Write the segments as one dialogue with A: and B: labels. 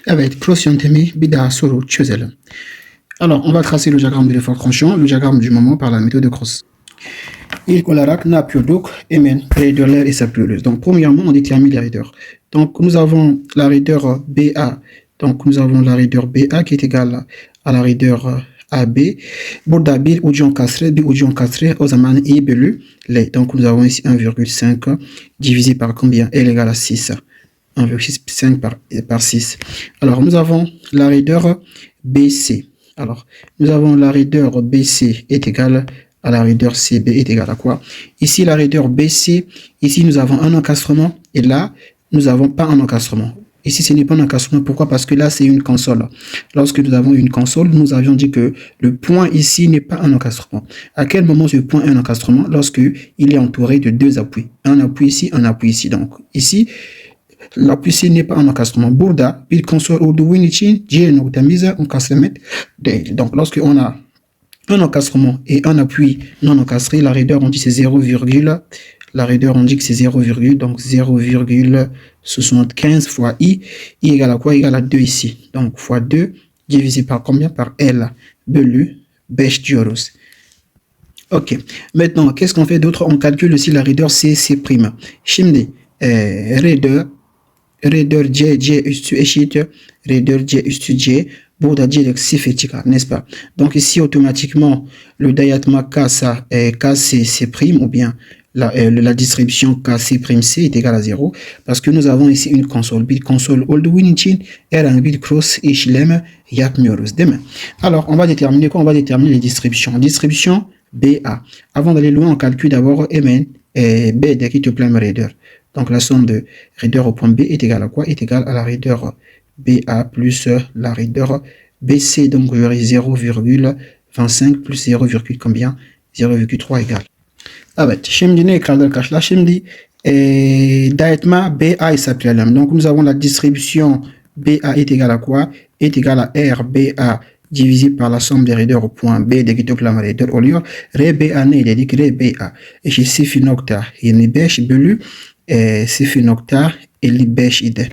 A: Evet, cross yöntemi bir daha soru çözelim. Alors, on va tracer le diagramme de l'effort tranchant, le diagramme du moment par la méthode de Cross. İlk olarak ne yapıyorduk? Hemen raidörler hesaplıyoruz. Donc, premièrement, on détermine les raideurs. Donc, nous avons la raideur BA. Donc, nous avons la raideur BA qui est égale à la raideur AB. Burada bir ucu kasre, bir ucu kasre, o zaman i bölü L. Donc, nous avons ici 1,5 divisé par combien? L égale à 6. 1,5 par 6. Alors, nous avons la raideur BC. Alors, nous avons la raideur BC est égale à la raideur CB est égale à quoi? Ici, la raideur BC, ici, nous avons un encastrement et là, nous n'avons pas un encastrement. Ici, ce n'est pas un encastrement. Pourquoi? Parce que là, c'est une console. Lorsque nous avons une console, nous avions dit que le point ici n'est pas un encastrement. À quel moment ce point est un encastrement? Lorsque il est entouré de deux appuis. Un appui ici, un appui ici. Donc, ici, l'appui ici n'est pas un encastrement. Burada, bir console olduğu için C noktamıza encastrement değil. Donc, lorsque on a un encastrement et un appui non encastré, la raideur, on dit c'est 0, la raideur, on dit que c'est 0, donc 0,75 fois I égale à quoi? Égale à 2 ici. Donc, fois 2 divisé par combien? Par L. Bölü 5 diyoruz. Ok. Maintenant, qu'est-ce qu'on fait d'autre? On calcule aussi la raideur C'. Şimdi, raideur C üstü eşit raideur C üstü C. Burada direct s'effet çıkar, n'est-ce pas? Donc ici, automatiquement, le dayatma KC' ou bien la distribution KC', est égale à 0 parce que nous avons ici une console. Bir console olduğu için herhangi bir cross işlem yapmıyoruz, değil mi? Alors, on va déterminer quoi? On va déterminer les distributions. Distribution BA. Avant d'aller loin, on calcule d'abord MN et B'deki toplam raideur. Donc la somme de raideur au point B est égale à quoi? Est égale à la raideur BA plus la raideur BC, donc j'aurai 0,25 plus 0, combien? 0,3 égale. Evet, şimdi ne kaldı arkadaşlar? Şimdi dayatma BA hesaplayalım. Donc nous avons la distribution BA est égale à quoi? Est égale à RBA divisé par la somme des raideurs au point B'deki toplam raideur oluyor. RBA ne dedik? RBA eşit 0,25 bölü 0,55 idi.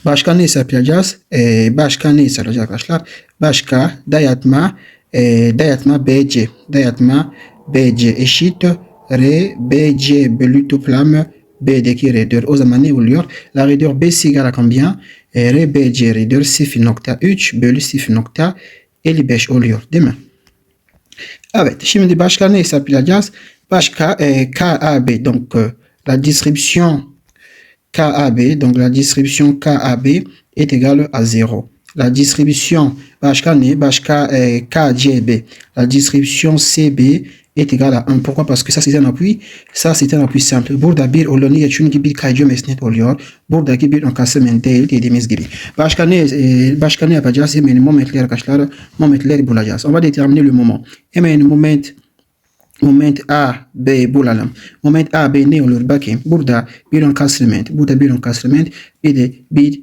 A: Başka ne hesaplayacağız? Başka ne hesaplayacağız arkadaşlar? Başka dayatma BC. Dayatma BC eşit RBC bölü toplam B'deki raideur. O zaman ne oluyor? La raideur BC égale à combien? RBC raideur 0,3 bölü 0,55 oluyor, değil mi? Evet, şimdi başka ne hesaplayacağız? Başka KAB, donc la distribution KAB, donc la distribution KAB est égale à 0. La distribution KGB, la distribution CB est égale à 1. Pourquoi? Parce que ça c'est un appui, ça c'est un appui simple. Burada bir olanı çünkü bir kaycı mesnet oluyor. Buradaki bir enkasement değil dediğimiz gibi. Başka ne yapacağız? Hemen momentler arkadaşlar, momentleri bulacağız. On va déterminer le moment. Hemen moment A, B bulalım. Moment A, B ne olur? Bakayım. Burada bir encastrement. Burada bir encastrement. Bir de bir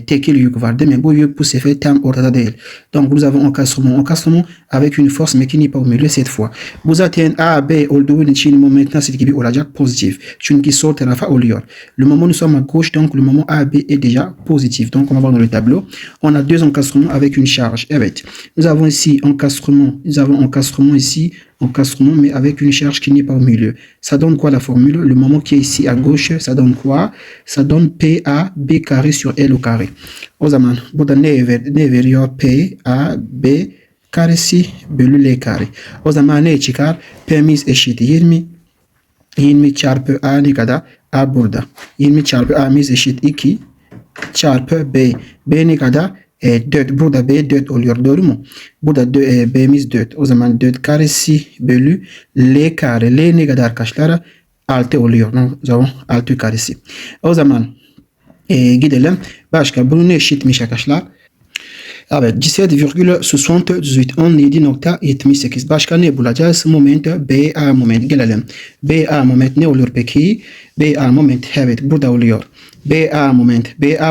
A: tekil yük var, değil mi? Bu yük bu sefer tam ortada değil. Donc nous avons encastrement. Encastrement avec une force mais qui n'est pas au milieu cette fois. Bu zaten A, B olduğu için moment nasıl gibi olacak? Pozitif. Çünkü sol tarafa oluyor. Le moment nous sommes à gauche, donc le moment A, B est déjà positif. Donc on va voir dans le tableau. On a deux encastrements avec une charge. Evet. Nous avons ici encastrement. Nous avons encastrement ici. Encastrement, mais avec une charge qui n'est pas au milieu. Ça donne quoi la formule? Le moment qui est ici à gauche, ça donne quoi? Ça donne PA B carré sur L au carré. O zaman burada ne veriyor? PA B karesi bölü L kare. O zaman ne çıkar? P'miz eşit 20. 20 çarpı A ne kadar? A burada. 20 çarpı A'miz eşit 2 çarpı B. B ne kadar? 4. Burada B 4 oluyor, doğru mu? Burada B'miz 4. O zaman 4 karesi bölü L kare. L ne kadar arkadaşlar? 6 oluyor. O zaman 6 karesi. O zaman gidelim. Başka bunu ne eşitmiş arkadaşlar? Evet, 17,78 17,78. Başka ne bulacağız? Moment BA moment. Gelelim. BA moment ne olur peki? BA moment evet burada oluyor. BA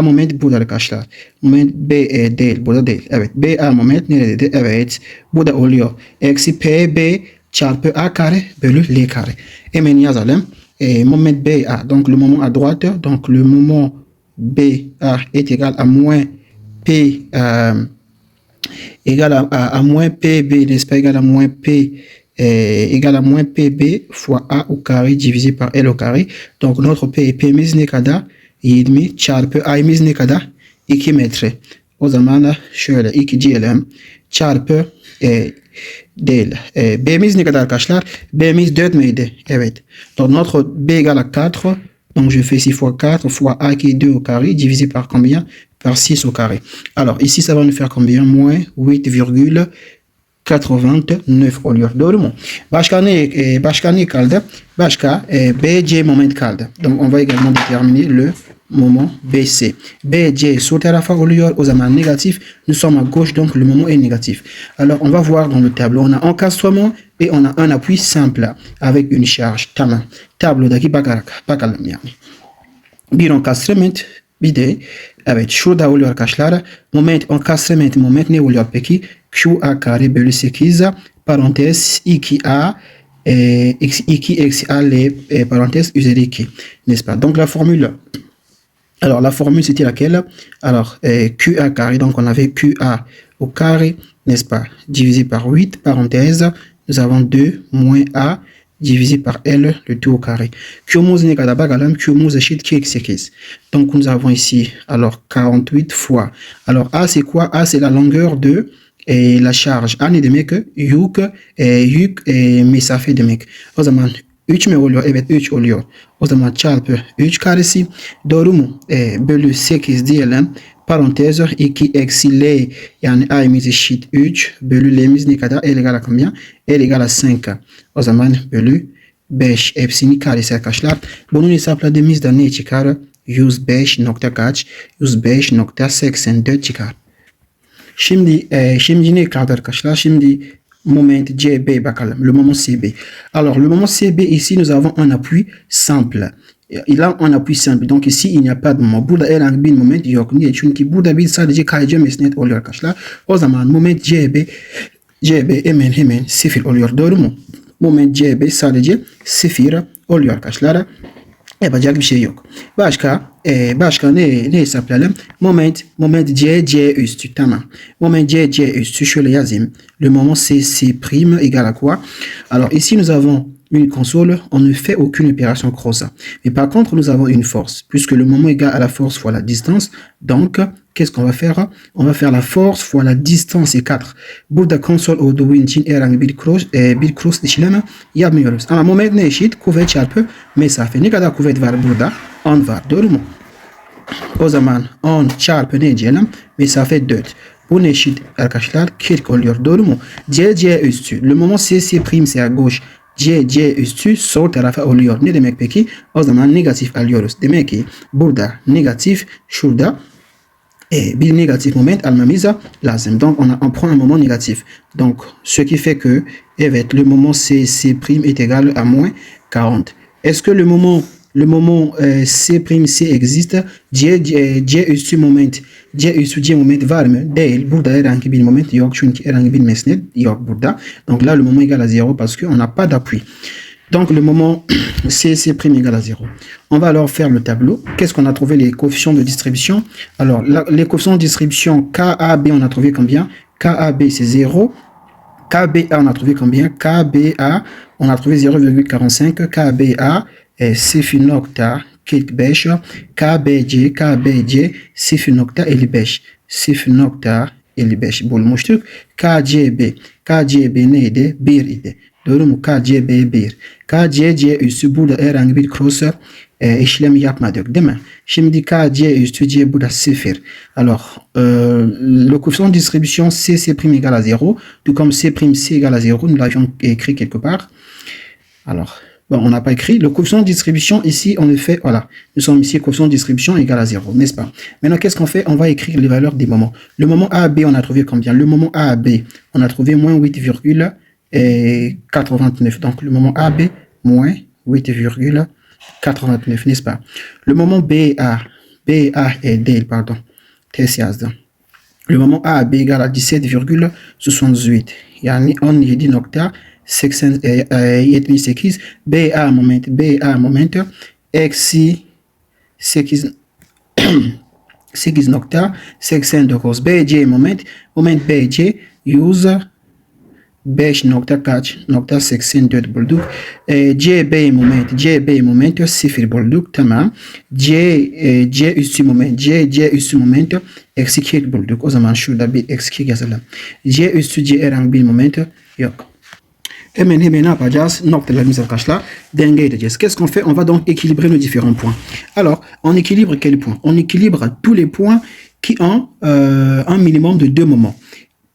A: moment burada arkadaşlar. Moment BE değil, burada değil. Evet, BA moment neredeydi? Evet, burada oluyor. Eksi PB çarpı A kare bölü L kare. Hemen yazalım. Moment BA, donc le moment à droite, donc le moment BA est égal à moins P égal à moins PB, n'est-ce pas, égal à moins P égal à moins PB fois A au carré divisé par L au carré. Donc notre P est P mizne kada yidmi çarpı A mizne kada 2 metre. O zaman şöyle 2 diyelim çarpı değil. B'miz ne kadar arkadaşlar? B'miz 4 miydi? Evet. Donc notre B égale à 4. Donc je fais 6 fois 4 fois A qui est 2 au carré divisé par combien? Par 6 au carré. Alors ici ça va nous faire combien? Moins 8,89 oluyor. Doğru mu? Başka ne kaldı? Başka BC moment kaldı. Donc on va également déterminer le moment BC. BC sol tarafa oluyor. O zaman négatif. Nous sommes à gauche donc le moment est négatif. Alors on va voir dans le tableau. On a encastrement et on a un appui simple avec une charge. Tamam. Tablodaki bakalım yani. Bir encastrement bir de evet şurada oluyor arkadaşlar. Moment encastrement moment ne oluyor peki? QA carré bölü 8 parantez 2A x2 eksi A parenthèse üzeri 2. N'est-ce pas? Donc la formule. Alors la formule c'était laquelle? Alors QA carré, donc on avait QA au carré, n'est-ce pas? Divisé par 8, parenthèse, nous avons 2 moins A divisé par L, le tout au carré. Donc nous avons ici alors 48 fois. Alors A c'est quoi? A c'est la longueur de et la charge. A ne demek yük mesafe demek. O zaman 3 mi oluyor? Evet 3 oluyor. O zaman çarpı 3 karesi. Doğru mu? Bölü 8 diyelim. Parantez 2 eksi L yani A'miz eşit 3 bölü L'miz ne kadar? L égale à combien? L égale à 5. O zaman bölü 5 hepsini karesi arkadaşlar. Bunun hesapladığımızda ne çıkar? 105 nokta kaç? 105.84 çıkar. Şimdi ne kaldı arkadaşlar? Şimdi moment CB bakalım. Le moment CB. Alors le moment CB ici nous avons un appui simple. Il a un appui simple. Donc ici il n'y a pas de moment. Burada herhangi bir moment yok. Niye? Çünkü burada bir sadece kayca mesnet oluyor arkadaşlar. O zaman moment CB hemen 0 oluyor. Doğru mu? Moment CB sadece 0 oluyor arkadaşlar. Yapacak bir şey yok. Başka ne hesaplayalım? Moment C üstü. Tamam. Moment C üstü. Şöyle yazayım. Le moment C prime égale à quoi? Alors ici nous avons une console, on ne fait aucune opération cross. Mais par contre, nous avons une force. Puisque le moment est égal à la force fois la distance, donc, qu'est-ce qu'on va faire? On va faire la force fois la distance, c'est 4. Burada console olduğu için herhangi bir cross işlemi yapmıyoruz. Ama moment ne eşit? Kuvvet çarpı mesafe. Ne kadar kuvvet var burada? 10 var. Doğru mu? O zaman 10 çarpı ne diyelim? Mesafe 4. Bu ne eşit arkadaşlar? 40 oluyor. Doğru mu? C üstü. Le moment C prime c'est à gauche. C üstü sol tarafa oluyor. Ne demek peki? O zaman negatif alıyoruz. Demek ki burada negatif, şurada bir negatif moment almamız lazım. Donc on prend un moment négatif. Donc ce qui fait que evet le moment C prime est égal à moins 40. Est-ce que le moment C prime C existe? C üstü moment var mı? Değil. Burada herhangi bir moment yok. Çünkü herhangi bir mesnet yok burada. Donc là le moment est égal à 0 parce qu'on n'a pas d'appui. Donc le moment C prime égale à 0. On va alors faire le tableau. Qu'est-ce qu'on a trouvé? Les coefficients de distribution. Alors les coefficients de distribution KAB, on a trouvé combien? KAB c'est 0. KBA on a trouvé combien? KBA on a trouvé 0,45. KBA 0.45. KBC 0.55. 0.55 bulmuştuk. KCB neydi? 1 idi. Doğru mu? KCB 1. KCC üstü burada herhangi bir cross işlemi yapmadık değil mi? Şimdi KC üstü C burada 0. Alors, le coefficient de distribution C prime égale à 0. Tout comme C prime C égale à 0. Nous l'avions écrit quelque part. Alors, bon, on n'a pas écrit. Le coefficient de distribution ici, en effet, voilà. Nous sommes ici, coefficient de distribution égale à 0, n'est-ce pas? Maintenant, qu'est-ce qu'on fait? On va écrire les valeurs des moments. Le moment AB, on a trouvé combien? Le moment AB, on a trouvé moins 8,89. Donc, le moment AB, moins 8,89, n'est-ce pas? Le moment BA et D, pardon. Le moment AB égale à 17,68. Yani 17.78. BA moment eksi 8 8.89 BC moment BC 5.4.84 bulduk. CB moment 0 bulduk. Tamam. C üssü moment eksi 2 bulduk. O zaman şurada bir eksi 2 yazalım. C üssü C herhangi bir moment yok. Hemen ne yapacağız? Noktalarımız arkadaşlar denge edeceğiz. Qu'est-ce qu'on fait? On va donc équilibrer nos différents points. Alors, on équilibre quels points? On équilibre tous les points qui ont un minimum de 2 moments.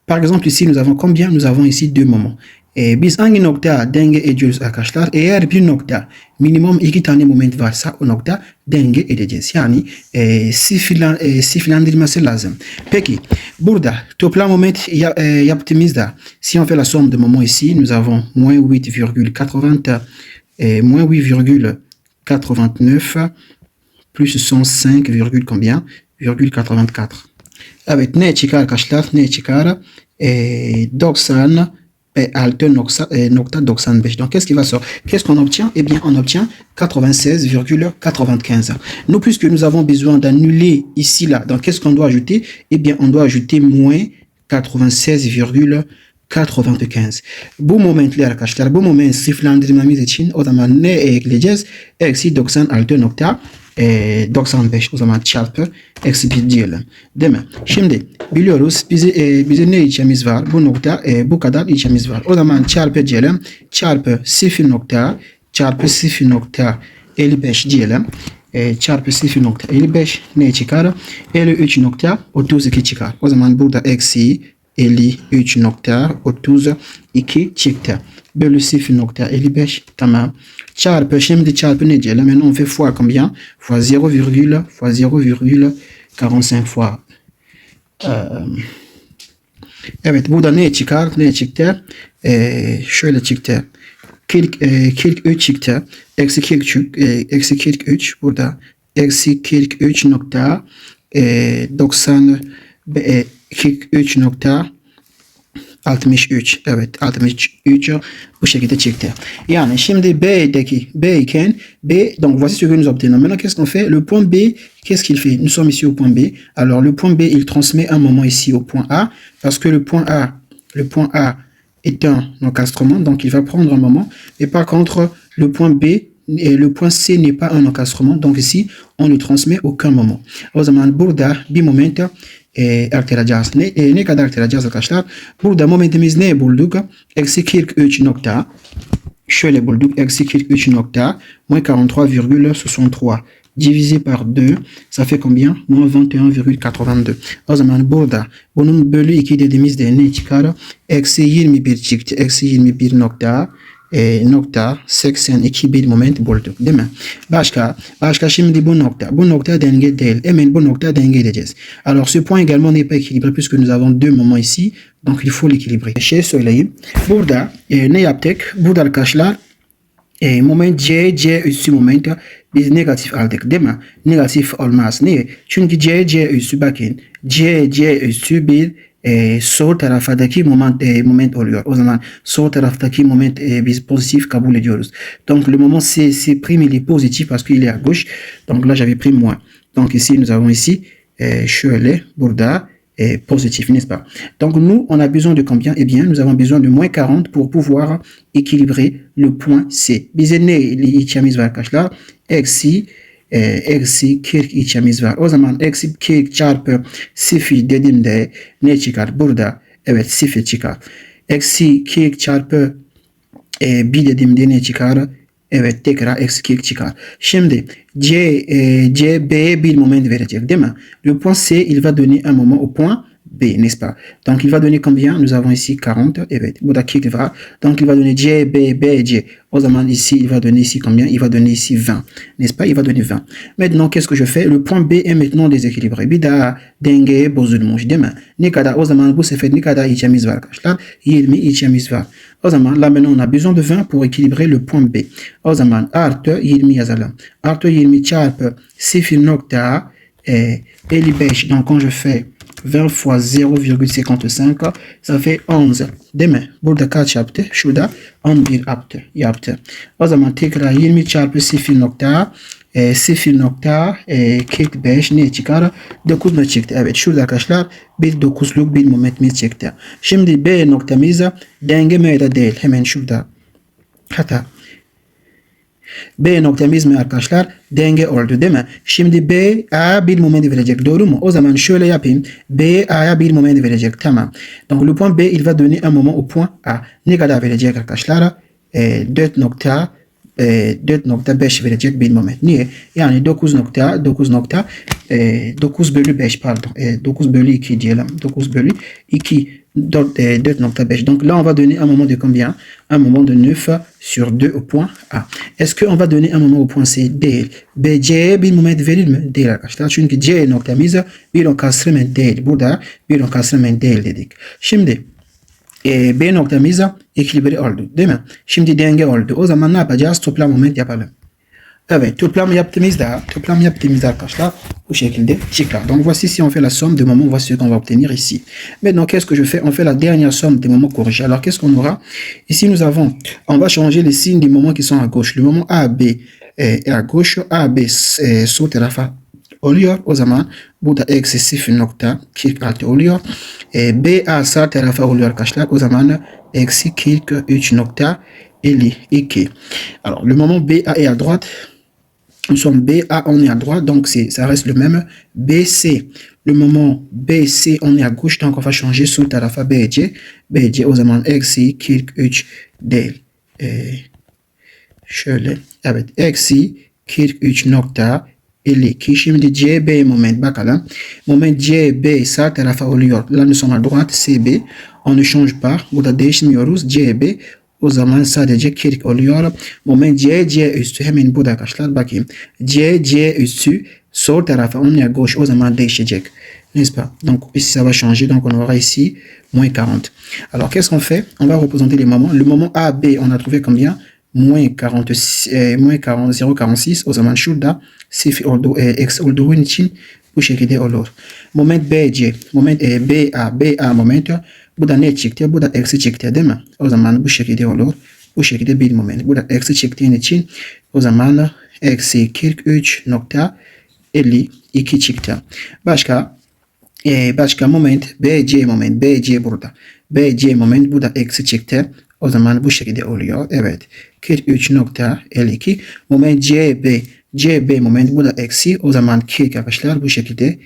A: Par exemple, ici, nous avons combien? Nous avons ici 2 moments. Biz hangi nokta denge ediyoruz arkadaşlar? Eğer bir nokta minimum 2 tane moment varsa o nokta denge edeceğiz. Yani sıfırlandırması lazım. Peki burada toplam moment yaptığımızda si on fait la somme de moments ici, nous avons moins 8,89 plus 105, combien? 84. Evet, ne çıkar arkadaşlar? Ne çıkar? 90 95. Donc, qu'est-ce qui va sortir? Qu'est-ce qu'on obtient? Eh bien, on obtient 96,95. Nous, puisque nous avons besoin d'annuler ici, là, donc qu'est-ce qu'on doit ajouter? Eh bien, on doit ajouter moins 96,95. Bu momentler arkadaşlar, bu moment sıfırlandırmamız için o zaman ne ekleyeceğiz? Eksi 96.95 o zaman çarpı eksi 1 diyelim. Değil mi? Şimdi biliyoruz bize ne içemiz var? Bu nokta bu kadar içemiz var. O zaman çarpı diyelim. Çarpı 0.55 diyelim. Çarpı 0.55 ne çıkar? 53.32 çıkar. O zaman burada eksi 53.32 çıktı. Bölü 0.55 tamam. Çarpı şimdi çarpı ne diyelim? Maintenant on fait fois combien? Fois 0,45 fois. Evet burada ne çıkar? Ne çıktı? Şöyle çıktı. 43 çıktı. Eksi 43 burada. Eksi 43.63 evet 63 bu şekilde çıktı. Yani şimdi B iken B donc voici ce que nous obtenons. Maintenant qu'est-ce qu'on fait? Le point B, qu'est-ce qu'il fait? Nous sommes ici au point B. Alors le point B il transmet un moment ici au point A parce que le point A est un encastrement donc il va prendre un moment. Et par contre le point B et le point C n'est pas un encastrement donc ici on ne transmet aucun moment. O zaman burada bir moment aktaracağız. Ne kadar aktaracağız arkadaşlar? Burada momentimiz ne bulduk? Eksi 43 nokta. Şöyle bulduk. Eksi 43 nokta. Moins 43,63. Divisé par 2. Ça fait combien? Moins 21,82. O zaman burada bunun bölü 2 dediğimizde ne çıkar? Eksi 21 çıktı. Eksi 21 nokta. 82 bir moment bulduk değil mi? Başka şimdi bu nokta denge değil. Hemen bu nokta denge edeceğiz. Alors ce point également n'est pas équilibré puisque nous avons 2 moments ici. Donc il faut l'équilibrer. Şey söyleyeyim. Burada ne yaptık? Burada arkadaşlar moment C üssü moment biz negatif aldık değil mi? Negatif olmaz. Niye? Çünkü C üssü bakın. C üssü bir sol taraftaki moment oluyor. O zaman sol taraftaki moment biz pozitif kabul ediyoruz. Donc le moment C prime il est positif parce qu'il est à gauche. Donc là j'avais pris moins. Donc ici nous avons ici şöyle burada positif, n'est-ce pas? Donc nous on a besoin de combien? Eh bien nous avons besoin de moins 40 pour pouvoir équilibrer le point C. Bize ne içemiz var arkadaşlar? Eksi 40 içemiz var. O zaman eksi 40 çarpı 0 dediğimde ne çıkar? Burada evet 0 çıkar. Eksi 40 çarpı 1 dediğimde ne çıkar? Evet tekrar eksi 40 çıkar. Şimdi C B'ye bir moment verecek değil mi? Le point C il va donner un moment au point B, n'est-ce pas? Donc il va donner combien? Nous avons ici 40. Evet burada 40 var. Donc il va donner C, B, C. O zaman ici il va donner ici combien? Il va donner ici 20. N'est-ce pas? Il va donner 20. Maintenant qu'est-ce que je fais? Le point B est maintenant déséquilibré. Bir daha dengeye bozulmuş değil mi? Ne kadar? O zaman bu sefer ne kadar içemiz var arkadaşlar? 20 içemiz var. O zaman là maintenant on a besoin de 20 pour équilibrer le point B. O zaman artı 20 yazalım. Artı 20 çarpı 0.55. Donc quand je fais 20 fois 0,55 ça fait 11. Değil mi? Burada kaç yaptı? Şurada 11 yaptı. O zaman tekrar 20 çarpı 0.55 0 nokta kırk beş ne çıkar? 9 mu çıktı? Evet, şurada arkadaşlar bir 9'luk bir momentimiz çıktı. Şimdi B noktamız denge mi değil. Hemen şurada. Hatta B noktamız mı arkadaşlar? Denge oldu değil mi? Şimdi B A'ya bir moment verecek. Doğru mu? O zaman şöyle yapayım. B A'ya bir moment verecek. Tamam. Donc le point B il va donner un moment au point A. Ne kadar verecek arkadaşlar? 4.5 verecek bir moment. Niye? Yani 9 bölü 5 pardon. 9 bölü 2 diyelim. 9 bölü 2 4.5. Donc là, on va donner un moment de combien? Un moment de 9 sur 2 au point A. Est-ce qu'on va donner un moment au point C? Değil. B, C'ye bir moment verir mi? Değil arkadaşlar. Çünkü C noktamız bir encastrement değil. Burada bir encastrement değil dedik. Şimdi B noktamız ekilibre oldu değil mi? Şimdi denge oldu. O zaman ne yapacağız? Toplam moment yapalım. Evet, toplam yaptığımızda arkadaşlar bu şekilde çıkar. Donc voici si on fait la somme des moments, voici ce qu'on va obtenir ici. Maintenant, qu'est-ce que je fais? On fait la dernière somme des moments corrigés. Alors, qu'est-ce qu'on aura? Ici, on va changer les signes des moments qui sont à gauche. Le moment A, B est à gauche. A, B sol tarafa oluyor. O zaman burada eksi 0.46 oluyor. B, A sağ tarafa oluyor arkadaşlar. O zaman eksi 43.52. Alors, le moment B, A est à droite. Nous sommes B, A, on est à droite, donc ça reste le même. B, C, le moment B, C, on est à gauche, donc on va changer sur tarafa B, C. B, C o zaman eksi 43 değil. Şöyle, evet, eksi 43.52. Şimdi C, B moment, bakalım. Moment C, B sağ tarafa oluyor. Là, nous sommes à droite, C, B. On ne change pas. Burada değişmiyoruz. C, B. O zaman sadece 40 oluyor. Moment C üstü. Hemen burada arkadaşlar bakayım. C üstü. Sol tarafa on est à gauche. O zaman değişecek. N'est-ce pas? Donc ici ça va changer. Donc on aura ici moins 40. Alors qu'est-ce qu'on fait? On va représenter les moments. Le moment A, B, on a trouvé combien? Moins 0,46. O zaman şurada sıfır oldu. Eksi olduğu için bu şekilde olur. Moment B, C. Moment B, A moment. Bu da ne çıktı? Bu da eksi çıktı değil mi? O zaman bu şekilde olur. Bu şekilde bir moment. Bu da eksi çıktığın için o zaman eksi 43.52 çıktı. Başka moment B, C burada. B, C moment bu da eksi çıktı. O zaman bu şekilde oluyor. Evet. 43.52. Moment C, B moment bu da eksi. O zaman 40 arkadaşlar bu şekilde.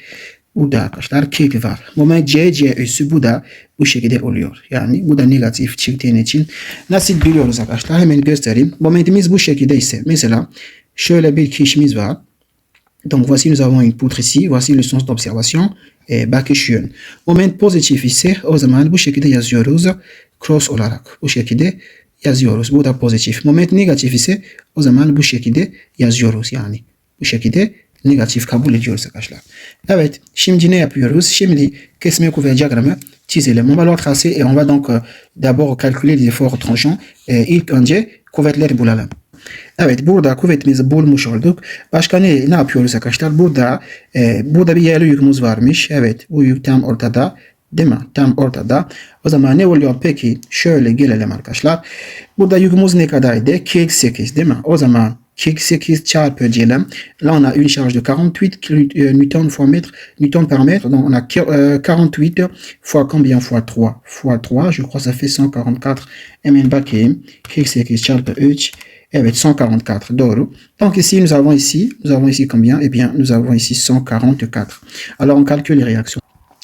A: Burada arkadaşlar 40 var. Moment C üssü bu da bu şekilde oluyor. Yani bu da negatif çıktığın için nasıl biliyoruz arkadaşlar? Hemen göstereyim. Momentimiz bu şekilde ise mesela şöyle bir kişimiz var. Donc voici nous avons une poutre ici. Voici le sens d'observation. Bakış yön. Moment pozitif ise o zaman bu şekilde yazıyoruz. Cross olarak bu şekilde yazıyoruz. Bu da pozitif. Moment negatif ise o zaman bu şekilde yazıyoruz yani. Bu şekilde negatif kabul ediyoruz arkadaşlar. Evet, şimdi ne yapıyoruz? Şimdi kesme kuvvet diyagramı çizelim. On va le tracer et on va donc d'abord calculer les efforts tranchants. İlk önce kuvvetleri bulalım. Evet, burada kuvvetimizi bulmuş olduk. Başka ne yapıyoruz arkadaşlar? Burada bir yerli yükümüz varmış. Evet, bu yük tam ortada. Değil mi? Tam ortada. O zaman ne oluyor peki? Şöyle gelelim arkadaşlar. Burada yükümüz ne kadardı? 48 değil mi? O zaman 48 çarpı diyelim. Là on a une charge de 48 newton par mètre. Donc on a 48 fois combien? Fois 3. Fois 3, je crois ça fait 144. Hemen bakayım. 48 çarpı 3. Evet, 144, doğru. Donc ici, nous avons ici combien? Eh bien, nous avons ici 144. Alors on calcule les réactions.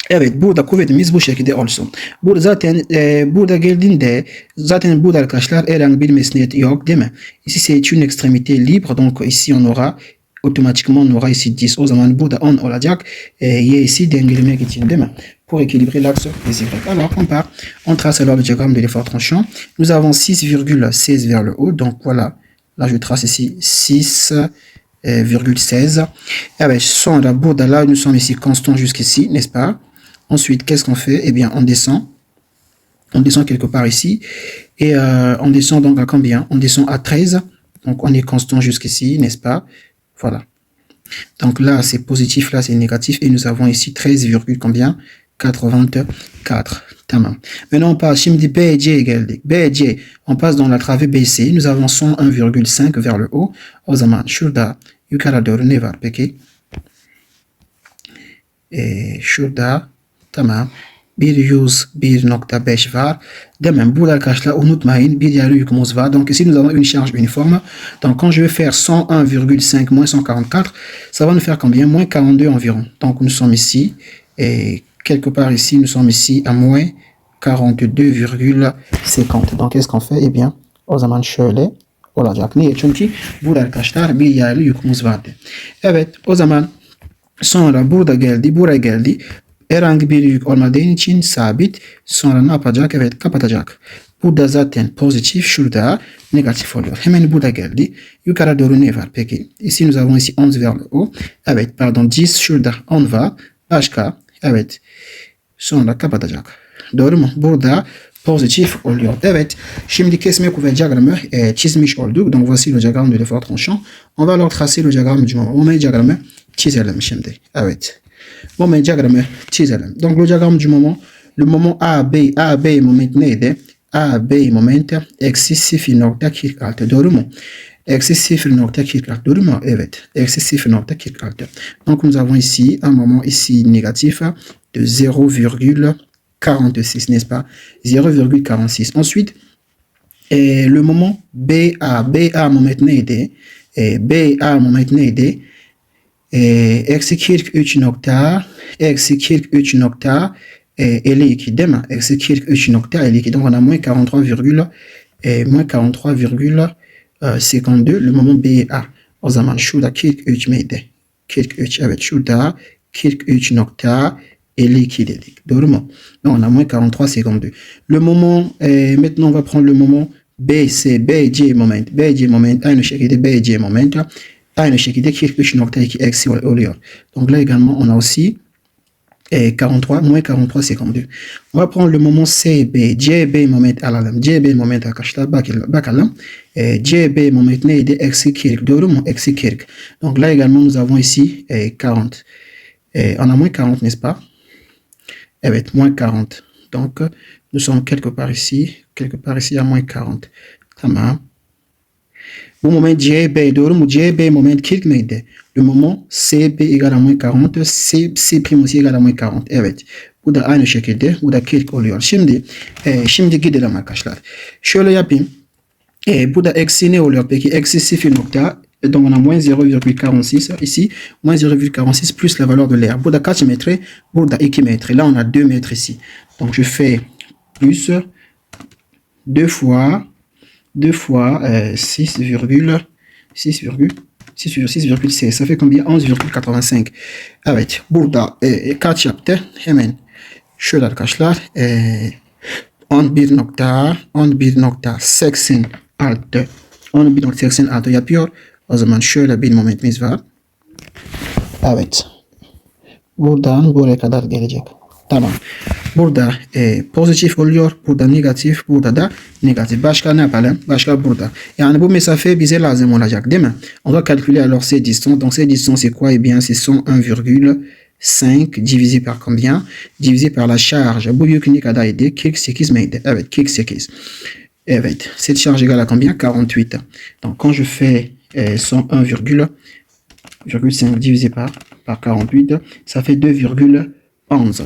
A: Evet, burada kuvvetimiz bu şekilde olsun. Burada geldiğinde zaten burada arkadaşlar herhangi bir mesniyet yok değil mi? Ici c'est une extrémité libre, donc ici on aura automatiquement on aura ici 10. O zaman burada 10 olacak. Y ici dengelemek için değil mi? Pour équilibrer l'axe des Y. Alors on trace alors le diagramme de l'effort tranchant. Nous avons 6,16 vers le haut, donc voilà. Là je trace ici 6,16. Evet, sonra burada là nous sommes ici constants jusqu'ici, n'est-ce pas? Ensuite, qu'est-ce qu'on fait? Eh bien, on descend. On descend quelque part ici. Et on descend donc à combien? On descend à 13. Donc, on est constant jusqu'ici, n'est-ce pas? Voilà. Donc là, c'est positif, là, c'est négatif. Et nous avons ici 13, combien? 84. Tamam. Maintenant, on passe. Şimdi BC geldik. BC, on passe dans la travée BC. Nous avançons 1,5 vers le haut. O zaman şurada yukarı doğru ne var peki? Şurada tamam. Bir 101.5 var. Demain, burada arkadaşlar unutmayın bir yarı yükümüz var. Donc ici nous avons une charge uniforme. Donc quand je vais faire 101,5 moins 144, ça va nous faire combien? Moins 42 environ. Donc nous sommes ici. Et quelque part ici, nous sommes ici à moins 42,50. Donc qu'est-ce qu'on fait? Eh bien, o zaman şöyle olacak. Niye? Çünkü burada arkadaşlar bir yarı yükümüz vardı. Evet, o zaman sonra burada geldi, buraya geldi. Herhangi bir yük olmadığı için sabit. Sonra ne yapacak? Evet, kapatacak. Burada zaten pozitif, şurada negatif oluyor. Hemen burada geldi. Yukarı doğru ne var peki? Ici nous avons ici 11 vers le haut. Evet, pardon, 10 şurada 10 var. Başka? Evet. Sonra kapatacak. Doğru mu? Burada pozitif oluyor. Evet. Şimdi kesme kuvvet diyagramı çizmiş olduk. Donc voici le diagramme de l'effort tranchant. On va alors tracer le diagramme du moment. Moment diyagramı çizelim şimdi. Evet. Moment diyagramı çizelim. Donc le diagramme du moment. Le moment AB moment neydi? AB moment eksi 0.46. Doğru mu? Eksi 0.46. Doğru mu? Evet. Eksi 0.46. Donc nous avons ici un moment ici négatif de 0,46, n'est-ce pas? 0,46. Ensuite, le moment BA moment neydi? BA moment neydi? Eksi 43 nokta, eksi 43 nokta 52 değil mi? Eksi 43.52. Donc on a moins 43,52. Le moment BA. O zaman şurada 43 miydi? 43, evet şurada 43.52 dedik. Doğru mu? Donc on a moins 43,52. Le moment, maintenant on va prendre le moment BC moment. Aynı şekilde BC moment. Aynı şekilde 43.2 eksi oluyor. Donc là également on a aussi 43, moins 43,52. On va prendre le moment CB moment alalım. CB moment arkadaşlar bakalım. CB moment neydi? Eksi 40. Doğru mu? Eksi 40. Donc là également nous avons ici 40. On a moins 40, n'est-ce pas? Evet, moins 40. Donc nous sommes quelque part ici à moins 40. Tamam. Bu moment CB doğru mu? CB moment 40 mıydı? Le moment CB égale à moins 40, C prime aussi égale à moins 40. Evet. Bu da aynı şekilde. Bu da 40 oluyor. Şimdi gidelim arkadaşlar. Şöyle yapayım. Bu da eksi ne oluyor peki? Eksi 0 nokta. Donc on a moins 0,46 ici. Moins 0,46 plus la valeur de l'air. Bu da kaç metre? Burada 2 metre. Là on a 2 mètres ici. Donc je fais plus 2 fois 6,6. Ça fait combien? 11,85. Evet. Burada kaç yaptı? Hemen şöyle arkadaşlar 11.86 yapıyor. O zaman şöyle bir momentimiz var. Evet. Buradan buraya kadar gelecek. Tamam. Burada pozitif oluyor. Burada negatif. Burada da negatif. Başka ne yapalım? Başka burada. Yani bu mesafe bize lazım olacak değil mi? On va calculer alors ces distances. Donc ces distances c'est quoi? Eh bien c'est 101,5 divisé par combien? Divisé par la charge. Bu yük ne kadardı? 48 miydi? Evet 48. Evet. Cette charge égale à combien? 48. Donc quand je fais 101,5 divisé par 48, ça fait 2,11.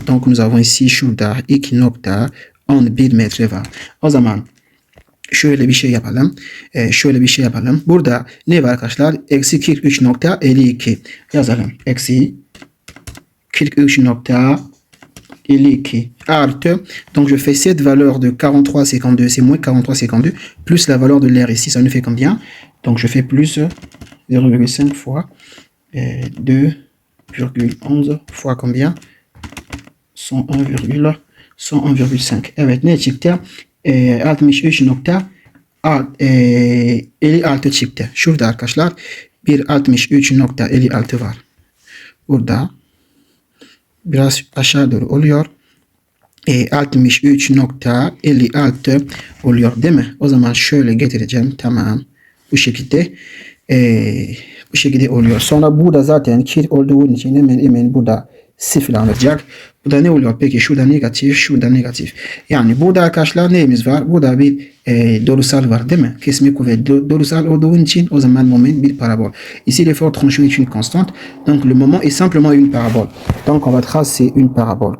A: Donc nous avons ici şurada 2.11 metre var. O zaman şöyle bir şey yapalım. Burada ne var arkadaşlar? Eksi 43.52 yazalım. Eksi 43.52 artı. Donc je fais cette valeur de 43,52. C'est moins 43,52 plus la valeur de l'air ici. Ça nous fait combien? Donc je fais plus 0,5 fois 2,11 fois combien? 101,5. Evet ne çıktı? 63.56 çıktı. Şurada arkadaşlar bir 63.56 var. Burada biraz aşağı doğru oluyor. 63.56 oluyor değil mi? O zaman şöyle getireceğim. Tamam. Bu şekilde oluyor. Sonra burada zaten kir olduğu için hemen burada صفر عملت بودا نولي بيكي شو دا نيجاتيف شو دا نيجاتيف يعني بودا كاشلا نيمز فار بودا بي dorsal var değil mi? Kesme kuvvet dorsal olduğu için o zaman moment bir parabole. Ici l'effort tranchant est une constante, donc le moment est simplement une parabole. Donc on va tracer une parabole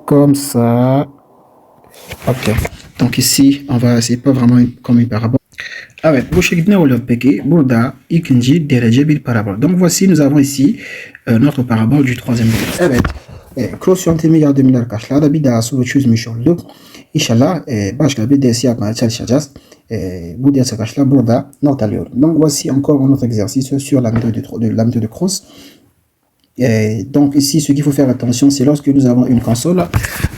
A: comme ça. Ok. Donc ici on va, c'est pas vraiment comme une parabole. Evet, bu şekilde oluyor peki. Burada ikinci derece bir parabol. Donc voici, nous avons ici notre parabole du troisième degré. Evet, cross yöntemi yardımıyla arkadaşlar bir daha soru çözmüş olduk. İnşallah başka bir ders yapmaya çalışacağız. Bu ders arkadaşlar burada not alıyorum. Donc voici encore un autre exercice sur la méthode de Cross. Donc ici, ce qu'il faut faire attention, c'est lorsque nous avons une console.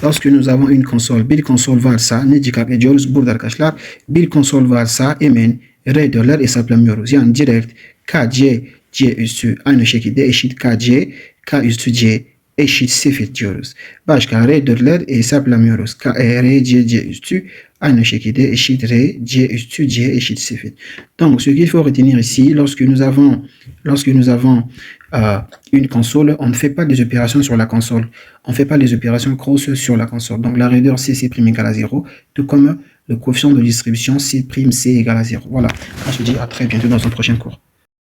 A: Lorsque nous avons une console, bir console varsa ne dikkat ediyoruz burada arkadaşlar? Bir console varsa hemen radarlar hesaplamıyoruz. Yani direkt KC, C üstü aynı şekilde eşit KC, K üstü C eşit 0 diyoruz. Başka radarlar hesaplamıyoruz. R, C üstü aynı şekilde eşit R, C üstü C eşit 0. Donc ce qu'il faut retenir ici, lorsque nous avons une console, on ne fait pas des opérations sur la console. On ne fait pas les opérations cross sur la console. Donc la raideur C égale à 0, tout comme le coefficient de distribution C' égale à 0. Voilà. Je vous dis à très bientôt dans un prochain cours.